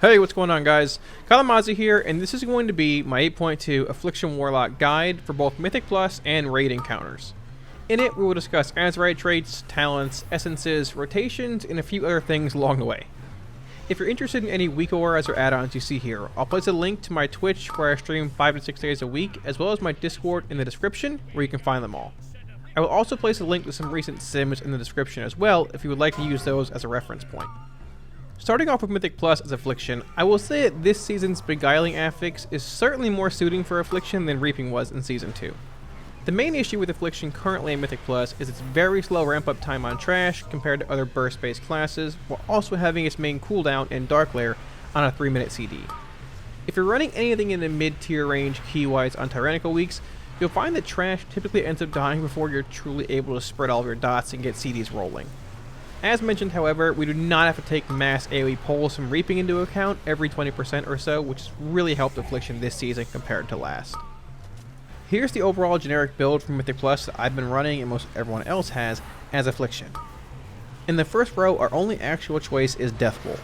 Hey, what's going on, guys? Kalamazi here, and this is going to be my 8.2 Affliction Warlock guide for both Mythic Plus and raid encounters. In it, we will discuss Azerite traits, talents, essences, rotations, and a few other things along the way. If you're interested in any weak auras or add-ons you see here, I'll place a link to my Twitch where I stream 5 to 6 days a week, as well as my Discord in the description where you can find them all. I will also place a link to some recent sims in the description as well if you would like to use those as a reference point. Starting off with Mythic Plus as Affliction, I will say that this season's Beguiling Affix is certainly more suiting for Affliction than Reaping was in Season 2. The main issue with Affliction currently in Mythic Plus is its very slow ramp-up time on Trash compared to other burst-based classes, while also having its main cooldown in Dark Lair on a 3-minute CD. If you're running anything in the mid-tier range key-wise on tyrannical weeks, you'll find that Trash typically ends up dying before you're truly able to spread all of your dots and get CDs rolling. As mentioned, however, we do not have to take mass AoE pulls from Reaping into account every 20% or so, which has really helped Affliction this season compared to last. Here's the overall generic build from Mythic Plus that I've been running and most everyone else has as Affliction. In the first row, our only actual choice is Death Bowl.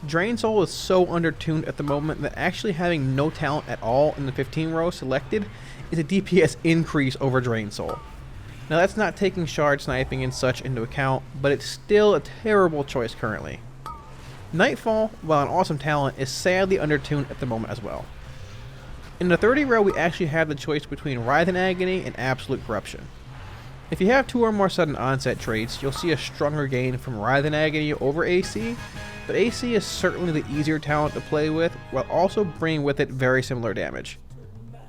Drain Soul is so undertuned at the moment that actually having no talent at all in the 15 row selected is a DPS increase over Drain Soul. Now that's not taking shard sniping and such into account, but it's still a terrible choice currently. Nightfall, while an awesome talent, is sadly undertuned at the moment as well. In the 30 row, we actually have the choice between Writhe and Agony and Absolute Corruption. If you have 2 or more sudden onset traits, you'll see a stronger gain from Writhe and Agony over AC, but AC is certainly the easier talent to play with, while also bringing with it very similar damage.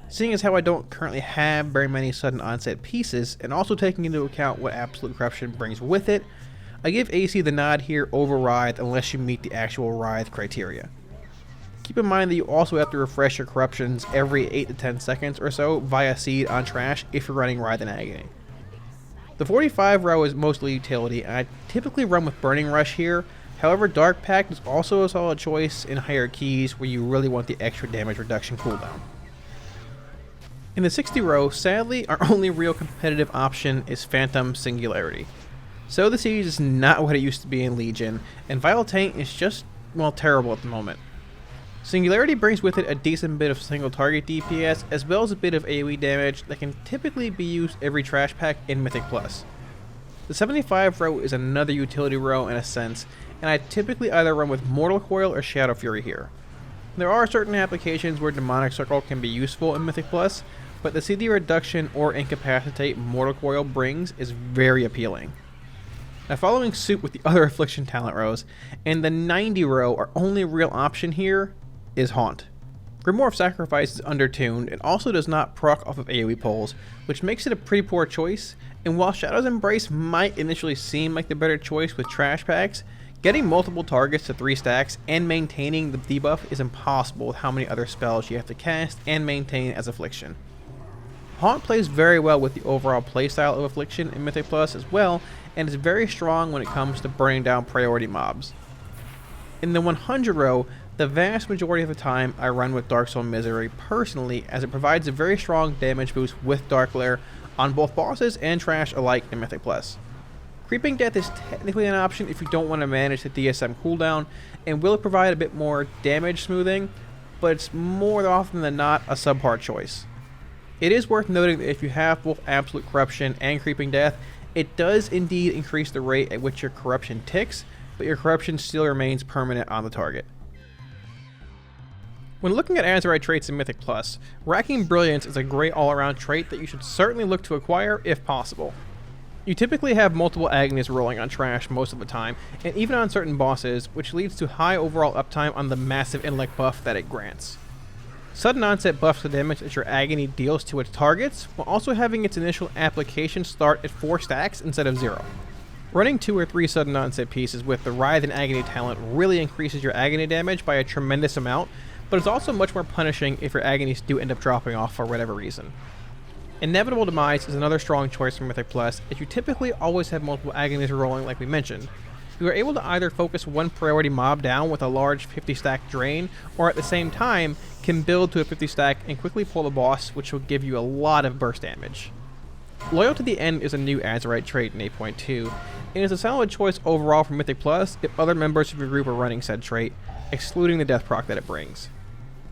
Seeing as how I don't currently have very many sudden onset pieces, and also taking into account what Absolute Corruption brings with it, I give AC the nod here over Writhe unless you meet the actual Writhe criteria. Keep in mind that you also have to refresh your corruptions every 8 to 10 seconds or so via Seed on Trash if you're running Writhe and Agony. The 45 row is mostly utility, and I typically run with Burning Rush here. However, Dark Pact is also a solid choice in higher keys where you really want the extra damage reduction cooldown. In the 60 row, sadly, our only real competitive option is Phantom Singularity. So the Siege is not what it used to be in Legion, and Vital Taint is just, well, terrible at the moment. Singularity brings with it a decent bit of single target DPS, as well as a bit of AoE damage that can typically be used every Trash Pack in Mythic Plus. The 75 row is another utility row in a sense, and I typically either run with Mortal Coil or Shadow Fury here. There are certain applications where Demonic Circle can be useful in Mythic Plus, but the CD reduction or incapacitate Mortal Coil brings is very appealing. Now, following suit with the other Affliction talent rows, in the 90 row, our only real option here is Haunt. Grimoire of Sacrifice is undertuned and also does not proc off of AoE pulls, which makes it a pretty poor choice, and while Shadow's Embrace might initially seem like the better choice with Trash Packs, getting multiple targets to 3 stacks and maintaining the debuff is impossible with how many other spells you have to cast and maintain as Affliction. Haunt plays very well with the overall playstyle of Affliction in Mythic Plus as well, and is very strong when it comes to burning down priority mobs. In the 100 row, the vast majority of the time I run with Dark Soul Misery personally, as it provides a very strong damage boost with Dark Lair on both bosses and Trash alike in Mythic Plus. Creeping Death is technically an option if you don't want to manage the DSM cooldown, and will provide a bit more damage smoothing, but it's more often than not a subpar choice. It is worth noting that if you have both Absolute Corruption and Creeping Death, it does indeed increase the rate at which your corruption ticks, but your corruption still remains permanent on the target. When looking at Azerite traits in Mythic Plus, Racking Brilliance is a great all-around trait that you should certainly look to acquire if possible. You typically have multiple Agonies rolling on Trash most of the time, and even on certain bosses, which leads to high overall uptime on the massive intellect buff that it grants. Sudden onset buffs the damage that your Agony deals to its targets, while also having its initial application start at 4 stacks instead of 0. Running 2 or 3 sudden onset pieces with the Writhe and Agony talent really increases your Agony damage by a tremendous amount, but it's also much more punishing if your Agonies do end up dropping off for whatever reason. Inevitable Demise is another strong choice for Mythic Plus, as you typically always have multiple Agonies rolling like we mentioned. You are able to either focus one priority mob down with a large 50 stack drain, or at the same time can build to a 50 stack and quickly pull the boss, which will give you a lot of burst damage. Loyal to the End is a new Azerite trait in 8.2, and is a solid choice overall for Mythic Plus if other members of your group are running said trait, excluding the death proc that it brings.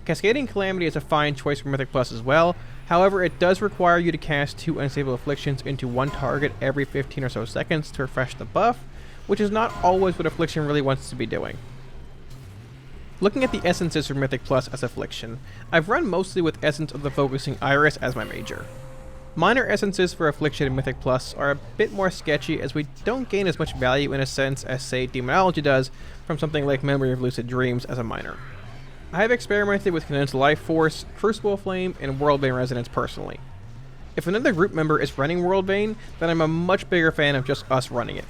Cascading Calamity is a fine choice for Mythic Plus as well, however it does require you to cast 2 Unstable Afflictions into one target every 15 or so seconds to refresh the buff, which is not always what Affliction really wants to be doing. Looking at the essences for Mythic Plus as Affliction, I've run mostly with Essence of the Focusing Iris as my major. Minor essences for Affliction and Mythic Plus are a bit more sketchy as we don't gain as much value in a sense as say Demonology does from something like Memory of Lucid Dreams as a minor. I have experimented with Condensed Life Force, Crucible Flame, and Worldbane Resonance personally. If another group member is running Worldbane, then I'm a much bigger fan of just us running it.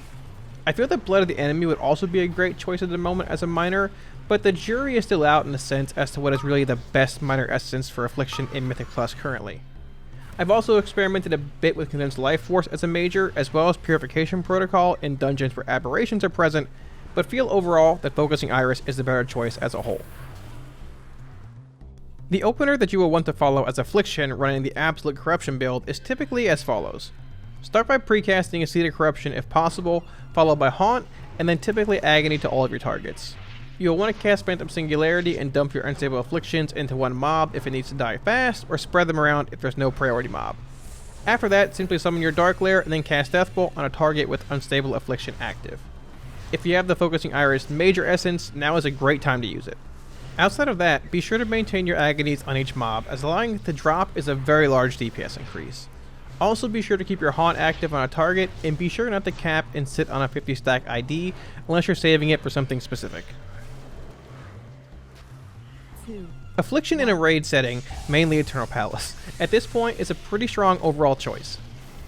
I feel that Blood of the Enemy would also be a great choice at the moment as a minor, but the jury is still out in a sense as to what is really the best minor essence for Affliction in Mythic Plus currently. I've also experimented a bit with Condensed Life Force as a major, as well as Purification Protocol in dungeons where aberrations are present, but feel overall that Focusing Iris is the better choice as a whole. The opener that you will want to follow as Affliction running the Absolute Corruption build is typically as follows. Start by precasting a Seed of Corruption if possible, followed by Haunt, and then typically Agony to all of your targets. You'll want to cast Phantom Singularity and dump your Unstable Afflictions into one mob if it needs to die fast, or spread them around if there's no priority mob. After that, simply summon your Dark Lair and then cast Deathbolt on a target with Unstable Affliction active. If you have the Focusing Iris Major Essence, now is a great time to use it. Outside of that, be sure to maintain your Agonies on each mob, as allowing it to drop is a very large DPS increase. Also be sure to keep your Haunt active on a target, and be sure not to cap and sit on a 50 stack ID unless you're saving it for something specific. Affliction in a raid setting, mainly Eternal Palace, at this point is a pretty strong overall choice.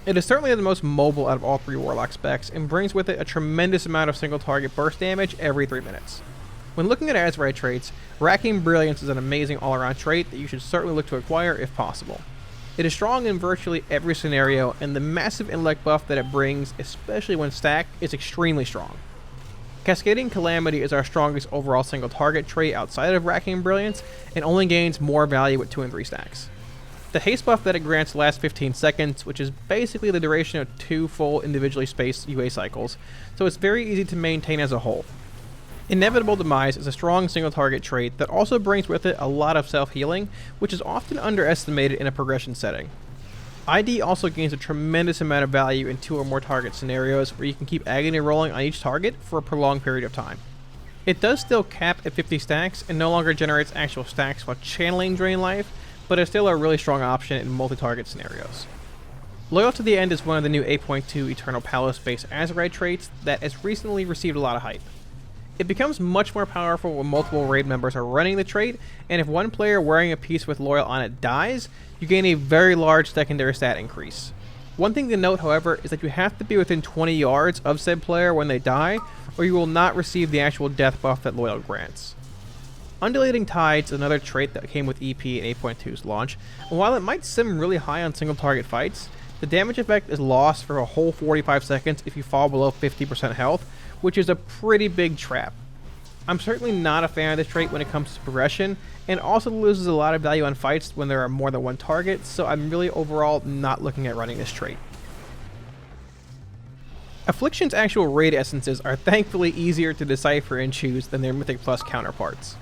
It is certainly the most mobile out of all 3 Warlock specs, and brings with it a tremendous amount of single target burst damage every 3 minutes. When looking at Azerite traits, Racking Brilliance is an amazing all-around trait that you should certainly look to acquire if possible. It is strong in virtually every scenario, and the massive intellect buff that it brings, especially when stacked, is extremely strong. Cascading Calamity is our strongest overall single target trait outside of Racking Brilliance, and only gains more value with 2 and 3 stacks. The haste buff that it grants lasts 15 seconds, which is basically the duration of 2 full individually spaced UA cycles, so it's very easy to maintain as a whole. Inevitable Demise is a strong single target trait that also brings with it a lot of self-healing, which is often underestimated in a progression setting. ID also gains a tremendous amount of value in 2 or more target scenarios where you can keep Agony rolling on each target for a prolonged period of time. It does still cap at 50 stacks and no longer generates actual stacks while channeling Drain Life, but is still a really strong option in multi-target scenarios. Loyal to the End is one of the new 8.2 Eternal Palace based Azerite traits that has recently received a lot of hype. It becomes much more powerful when multiple raid members are running the trait, and if one player wearing a piece with Loyal on it dies, you gain a very large secondary stat increase. One thing to note, however, is that you have to be within 20 yards of said player when they die, or you will not receive the actual death buff that Loyal grants. Undulating Tides is another trait that came with EP and 8.2's launch, and while it might sim really high on single target fights, the damage effect is lost for a whole 45 seconds if you fall below 50% health, which is a pretty big trap. I'm certainly not a fan of this trait when it comes to progression, and also loses a lot of value on fights when there are more than one target, so I'm really overall not looking at running this trait. Affliction's actual raid essences are thankfully easier to decipher and choose than their Mythic Plus counterparts.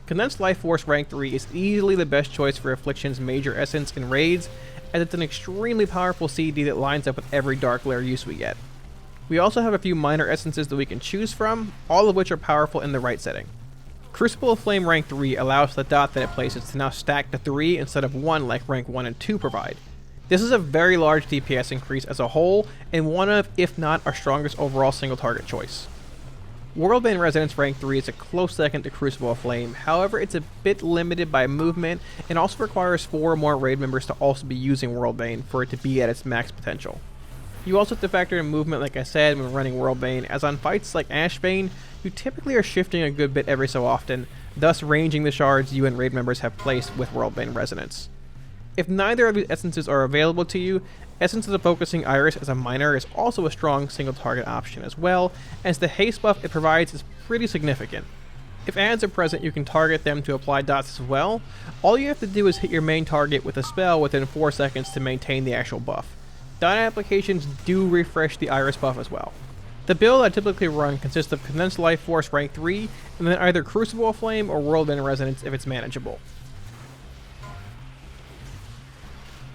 Condensed Life Force rank 3 is easily the best choice for Affliction's major essence in raids, as it's an extremely powerful CD that lines up with every Dark Lair use we get. We also have a few minor essences that we can choose from, all of which are powerful in the right setting. Crucible of Flame rank 3 allows the dot that it places to now stack to 3 instead of 1 like rank 1 and 2 provide. This is a very large DPS increase as a whole, and one of, if not, our strongest overall single target choice. Worldbane Resonance rank 3 is a close second to Crucible of Flame, however it's a bit limited by movement and also requires 4 or more raid members to also be using Worldbane for it to be at its max potential. You also have to factor in movement like I said when running Worldbane, as on fights like Ashbane, you typically are shifting a good bit every so often, thus ranging the shards you and raid members have placed with Worldbane Resonance. If neither of these essences are available to you, Essence of the Focusing Iris as a minor is also a strong single target option as well, as the haste buff it provides is pretty significant. If ads are present, you can target them to apply dots as well. All you have to do is hit your main target with a spell within 4 seconds to maintain the actual buff. Dot applications do refresh the Iris buff as well. The build I typically run consists of Condensed Life Force rank 3, and then either Crucible of Flame or Whirlwind Resonance if it's manageable.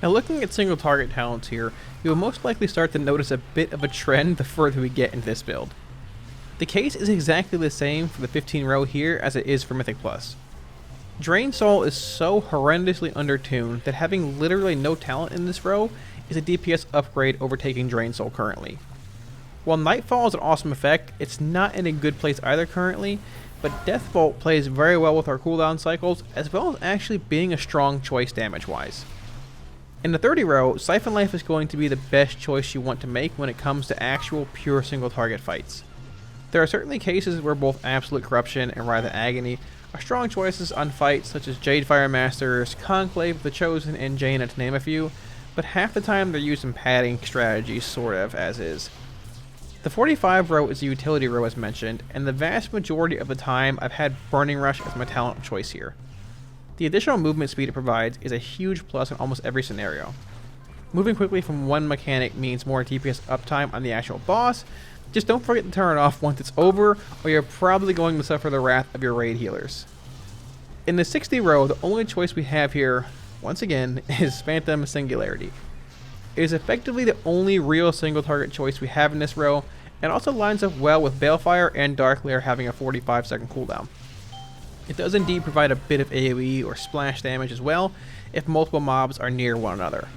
Now looking at single target talents here, you will most likely start to notice a bit of a trend the further we get into this build. The case is exactly the same for the 15 row here as it is for Mythic Plus. Drain Soul is so horrendously undertuned that having literally no talent in this row is a DPS upgrade overtaking Drain Soul currently. While Nightfall is an awesome effect, it's not in a good place either currently, but Death Bolt plays very well with our cooldown cycles, as well as actually being a strong choice damage-wise. In the 30 row, Siphon Life is going to be the best choice you want to make when it comes to actual pure single target fights. There are certainly cases where both Absolute Corruption and Wrath of Agony are strong choices on fights such as Jadefire Masters, Conclave, The Chosen, and Jaina to name a few, but half the time they're used in padding strategies sort of as is. The 45 row is a utility row as mentioned, and the vast majority of the time I've had Burning Rush as my talent of choice here. The additional movement speed it provides is a huge plus in almost every scenario. Moving quickly from one mechanic means more DPS uptime on the actual boss. Just don't forget to turn it off once it's over, or you're probably going to suffer the wrath of your raid healers. In the 60 row, the only choice we have here, once again, is Phantom Singularity. It is effectively the only real single target choice we have in this row, and also lines up well with Balefire and Dark Lair having a 45-second cooldown. It does indeed provide a bit of AoE or splash damage as well, if multiple mobs are near one another.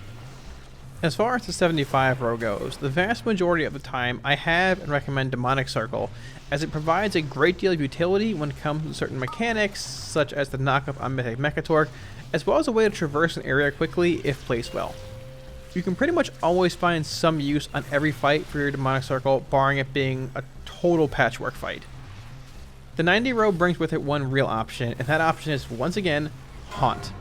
As far as the 75 row goes, the vast majority of the time I have and recommend Demonic Circle, as it provides a great deal of utility when it comes to certain mechanics, such as the knockup on Mythic Mechatork, as well as a way to traverse an area quickly if placed well. You can pretty much always find some use on every fight for your Demonic Circle, barring it being a total patchwork fight. The 90 row brings with it one real option, and that option is, once again, Haunt.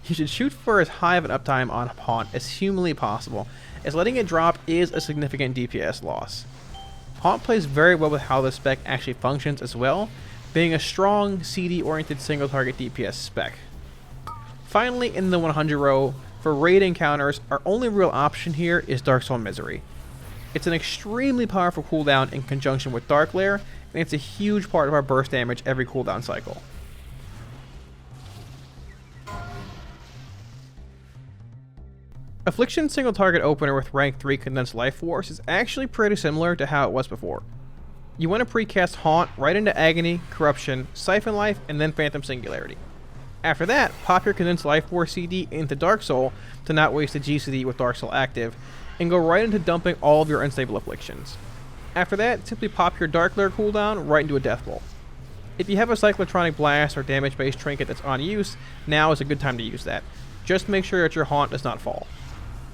You should shoot for as high of an uptime on Haunt as humanly possible, as letting it drop is a significant DPS loss. Haunt plays very well with how the spec actually functions as well, being a strong, CD-oriented single target DPS spec. Finally, in the 100 row, for raid encounters, our only real option here is Dark Soul Misery. It's an extremely powerful cooldown in conjunction with Dark Lair, and it's a huge part of our burst damage every cooldown cycle. Affliction single target opener with rank 3 Condensed Life Force is actually pretty similar to how it was before. You want to precast Haunt right into Agony, Corruption, Siphon Life, and then Phantom Singularity. After that, pop your Condensed Life Force CD into Dark Soul to not waste a GCD with Dark Soul active, and go right into dumping all of your unstable afflictions. After that, simply pop your Dark Lair cooldown right into a Death Bolt. If you have a Cyclotronic Blast or damage-based trinket that's on use, now is a good time to use that. Just make sure that your Haunt does not fall.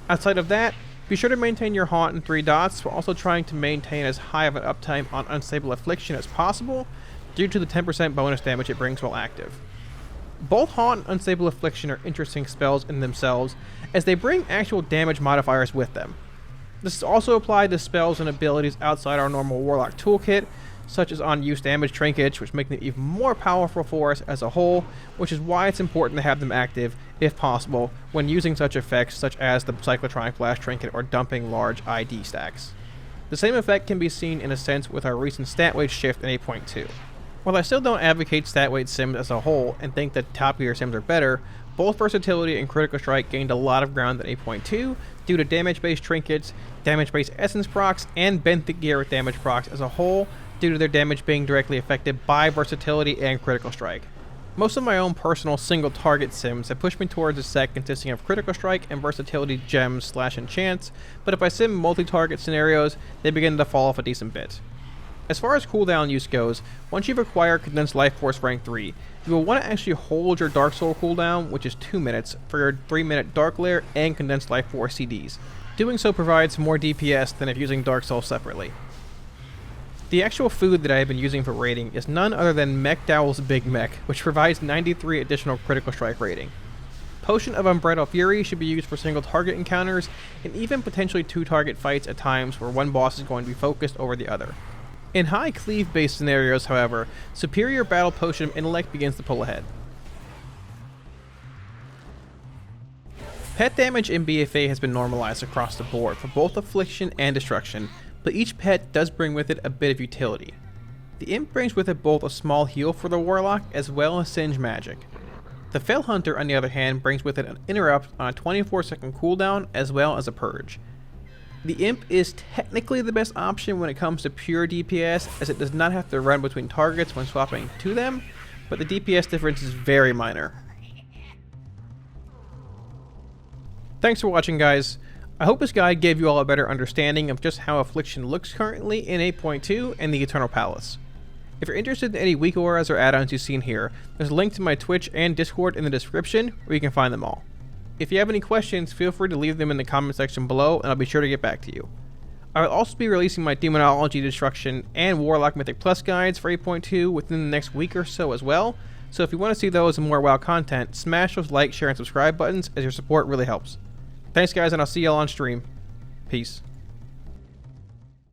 Outside of that, be sure to maintain your Haunt in 3 dots while also trying to maintain as high of an uptime on Unstable Affliction as possible due to the 10% bonus damage it brings while active. Both Haunt and Unstable Affliction are interesting spells in themselves, as they bring actual damage modifiers with them. This is also applied to spells and abilities outside our normal Warlock toolkit, such as on-use damage trinkets, which make them even more powerful for us as a whole, which is why it's important to have them active, if possible, when using such effects such as the Cyclotronic Blast trinket or dumping large ID stacks. The same effect can be seen in a sense with our recent stat weight shift in 8.2. While I still don't advocate stat weight sims as a whole and think that top tier sims are better, both Versatility and Critical Strike gained a lot of ground in 8.2 due to damage-based trinkets, damage-based essence procs, and benthic gear with damage procs as a whole due to their damage being directly affected by Versatility and Critical Strike. Most of my own personal single target sims have pushed me towards a set consisting of Critical Strike and Versatility gems / enchants, but if I sim multi-target scenarios, they begin to fall off a decent bit. As far as cooldown use goes, once you've acquired Condensed Life Force rank 3, you will want to actually hold your Dark Soul cooldown, which is 2 minutes, for your 3-minute Dark Lair and Condensed Life Force CDs. Doing so provides more DPS than if using Dark Soul separately. The actual food that I have been using for raiding is none other than Mech Dowl's Big Mech, which provides 93 additional Critical Strike rating. Potion of Unbridled Fury should be used for single target encounters, and even potentially 2 target fights at times where one boss is going to be focused over the other. In high cleave based scenarios, however, Superior Battle Potion of Intellect begins to pull ahead. Pet damage in BFA has been normalized across the board for both Affliction and Destruction, but each pet does bring with it a bit of utility. The Imp brings with it both a small heal for the Warlock as well as Singe magic. The Fell Hunter, on the other hand, brings with it an interrupt on a 24-second cooldown as well as a purge. The Imp is technically the best option when it comes to pure DPS, as it does not have to run between targets when swapping to them, but the DPS difference is very minor. Thanks for watching, guys. I hope this guide gave you all a better understanding of just how Affliction looks currently in 8.2 and the Eternal Palace. If you're interested in any weak auras or add-ons you've seen here, there's a link to my Twitch and Discord in the description where you can find them all. If you have any questions, feel free to leave them in the comment section below and I'll be sure to get back to you. I will also be releasing my Demonology, Destruction, and Warlock Mythic Plus guides for 8.2 within the next week or so as well, so if you want to see those and more WoW content, smash those like, share, and subscribe buttons as your support really helps. Thanks guys, and I'll see y'all on stream. Peace.